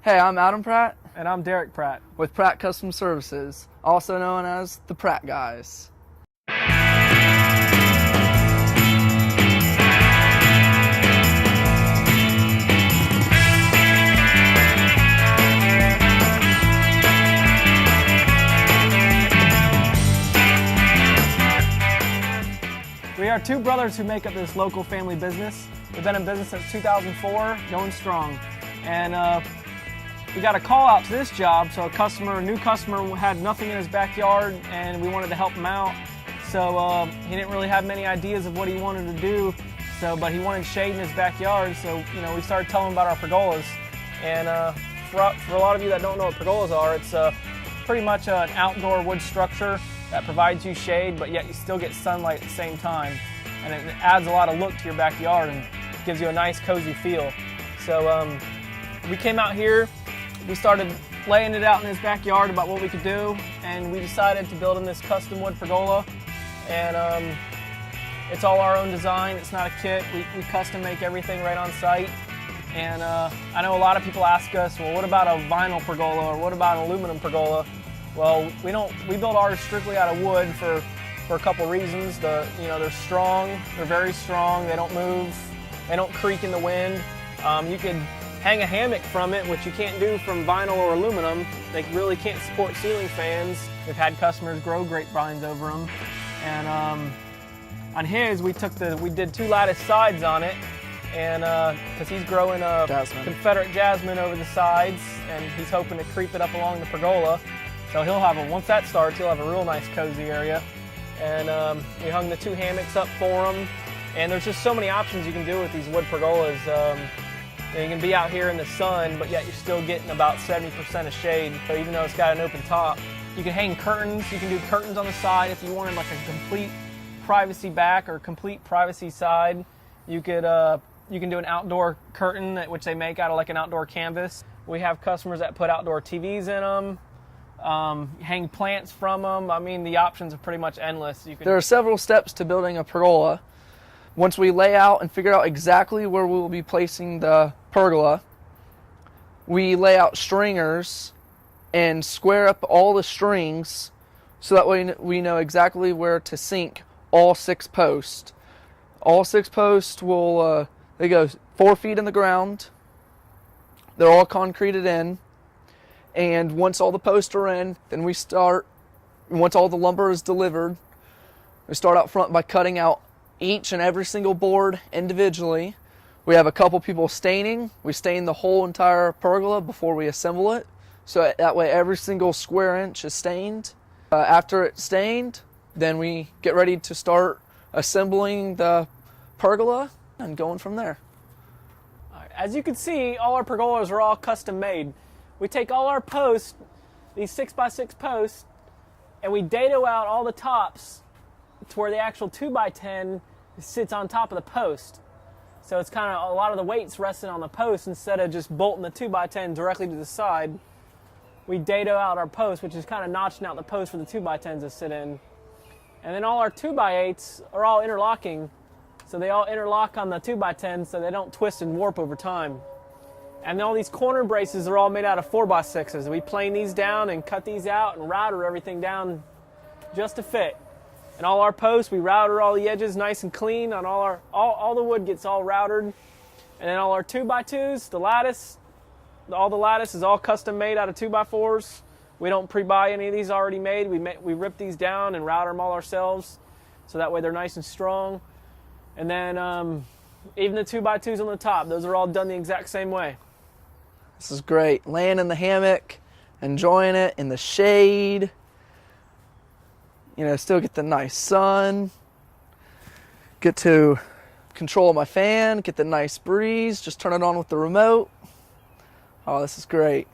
Hey, I'm Adam Pratt. And I'm Derek Pratt. With Pratt Custom Services, also known as the Pratt Guys. We are two brothers who make up this local family business. We've been in business since 2004, going strong. And we got a call out to this job, so a new customer had nothing in his backyard and we wanted to help him out. So he didn't really have many ideas of what he wanted to do, but he wanted shade in his backyard, so we started telling him about our pergolas. And for a lot of you that don't know what pergolas are, it's pretty much an outdoor wood structure that provides you shade, but yet you still get sunlight at the same time. And it adds a lot of look to your backyard and gives you a nice cozy feel. So we came out here, we started laying it out in his backyard about what we could do, and we decided to build him this custom wood pergola. And it's all our own design, it's not a kit. We custom make everything right on site. And I know a lot of people ask us, well, what about a vinyl pergola or what about an aluminum pergola? Well, we build ours strictly out of wood for a couple reasons. They're strong, they're very strong, they don't move, they don't creak in the wind. You could hang a hammock from it, which you can't do from vinyl or aluminum. They really can't support ceiling fans. We've had customers grow grapevines over them. And on his, we did 2 lattice sides on it, and because he's growing a Confederate jasmine over the sides, and he's hoping to creep it up along the pergola. So once that starts, he'll have a real nice cozy area. And we hung the 2 hammocks up for him. And there's just so many options you can do with these wood pergolas. You can be out here in the sun, but yet you're still getting about 70% of shade. So even though it's got an open top, you can hang curtains. You can do curtains on the side if you wanted like a complete privacy back or complete privacy side. You can do an outdoor curtain, which they make out of like an outdoor canvas. We have customers that put outdoor TVs in them. Hang plants from them. I mean, the options are pretty much endless. There are several steps to building a pergola. Once we lay out and figure out exactly where we will be placing the pergola, we lay out stringers and square up all the strings so that way we know exactly where to sink all 6 posts. All 6 posts they go 4 feet in the ground. They're all concreted in. And once all the posts are in, then once all the lumber is delivered, we start out front by cutting out each and every single board individually. We have a couple people staining. We stain the whole entire pergola before we assemble it. So that way every single square inch is stained. After it's stained, then we get ready to start assembling the pergola and going from there. As you can see, all our pergolas are all custom made. We take all our posts, these 6x6 posts, and we dado out all the tops to where the actual 2x10 sits on top of the post. So it's kind of a lot of the weight's resting on the post instead of just bolting the 2x10 directly to the side. We dado out our post, which is kind of notching out the post for the 2x10s to sit in. And then all our 2x8s are all interlocking. So they all interlock on the 2x10 so they don't twist and warp over time. And then all these corner braces are all made out of 4x6s. We plane these down and cut these out and router everything down just to fit. And all our posts, we router all the edges nice and clean. On all the wood gets all routered. And then all our 2x2s, all the lattice is all custom made out of 2x4s. We don't pre-buy any of these already made. We rip these down and router them all ourselves, so that way they're nice and strong. And then even the 2x2s on the top, those are all done the exact same way. This is great. Laying in the hammock, enjoying it in the shade. Still get the nice sun. Get to control my fan, get the nice breeze, just turn it on with the remote. Oh, this is great.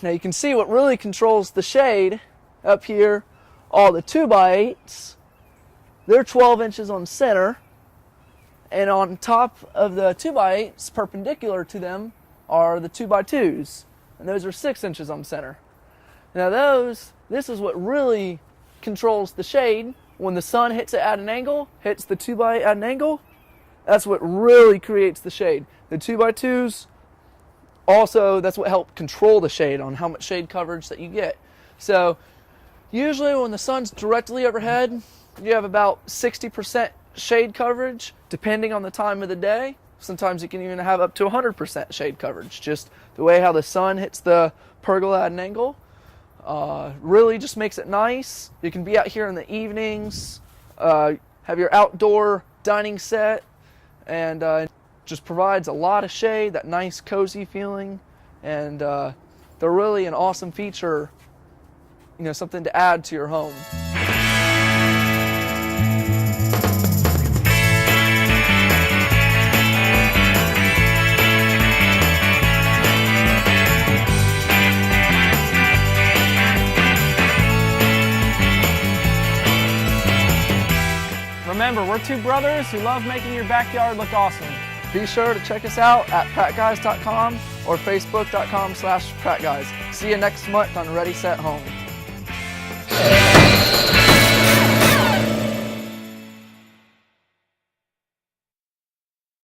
Now you can see what really controls the shade up here. All the 2x8s, they're 12 inches on center. And on top of the 2x8s, perpendicular to them, are the 2x2s. And those are 6 inches on center. Now this is what really controls the shade. When the sun hits it at an angle, hits the 2x8 at an angle, that's what really creates the shade. The 2x2s Also, that's what helps control the shade on how much shade coverage that you get. So usually when the sun's directly overhead, you have about 60% shade coverage, depending on the time of the day. Sometimes you can even have up to 100% shade coverage, just the way how the sun hits the pergola at an angle. Really just makes it nice. You can be out here in the evenings, have your outdoor dining set, and just provides a lot of shade, that nice cozy feeling, and they're really an awesome feature, something to add to your home. Remember, we're two brothers who love making your backyard look awesome. Be sure to check us out at prattguys.com or facebook.com/prattguys. See you next month on Ready, Set, Home.